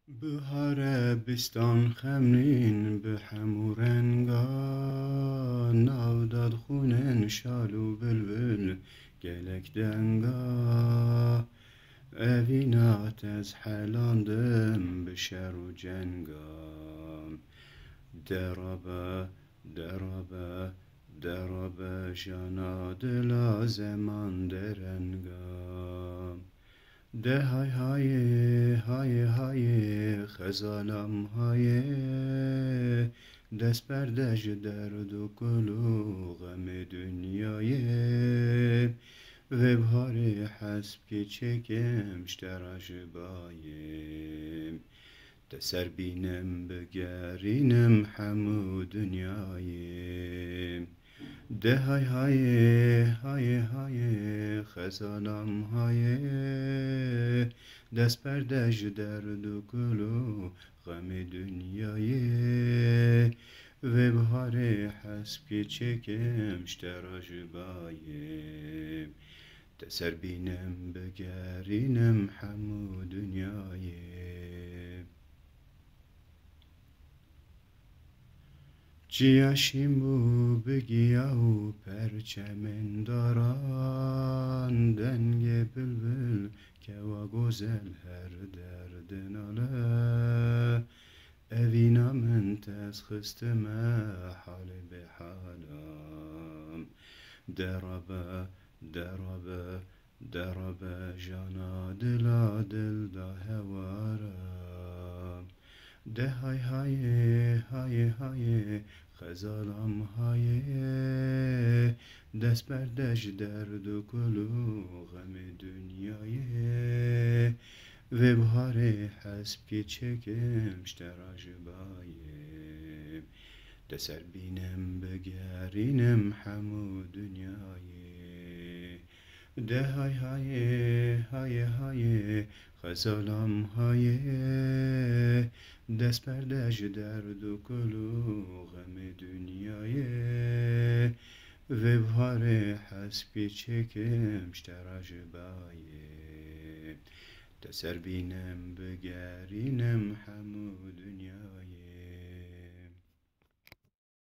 بهار بستان خمرین به همو رنگا ناو داد خونن شالو بلبل گلک دنگا اوینات از حلاندم به شر و جنگا درابه درابه درابه جانا دلا زمان درنگا ده های های خزالم های دست بردش درد و کلو غم دنیای و بهار حسب که چکمش تراش بایم تسر بینم بگرینم همو دنیای ده های خزانم های دست بردش درد و کلو غم دنیای و بهار حسب که چکمش تراش بایم تسر بینم بگرینم همو دنیای جیاشیم بو بگیا و پرچمن داران دنگ بلبل که و گوزل هر درد ناله اوینا من تز خستم حال به حالم درابه درابه درابه جانا دلا دل دا هوارم ده های خزالم های دست بردش درد و کلو غم دنیای و بهار حسب که چکمش تراش بایم دسر بینم بگرینم همو دنیای ده های خزالم های دست بردش درد و کلو غم دنیای و بهار حسب که چکمش تراش بایم تسر بینم بگرینم همو دنیای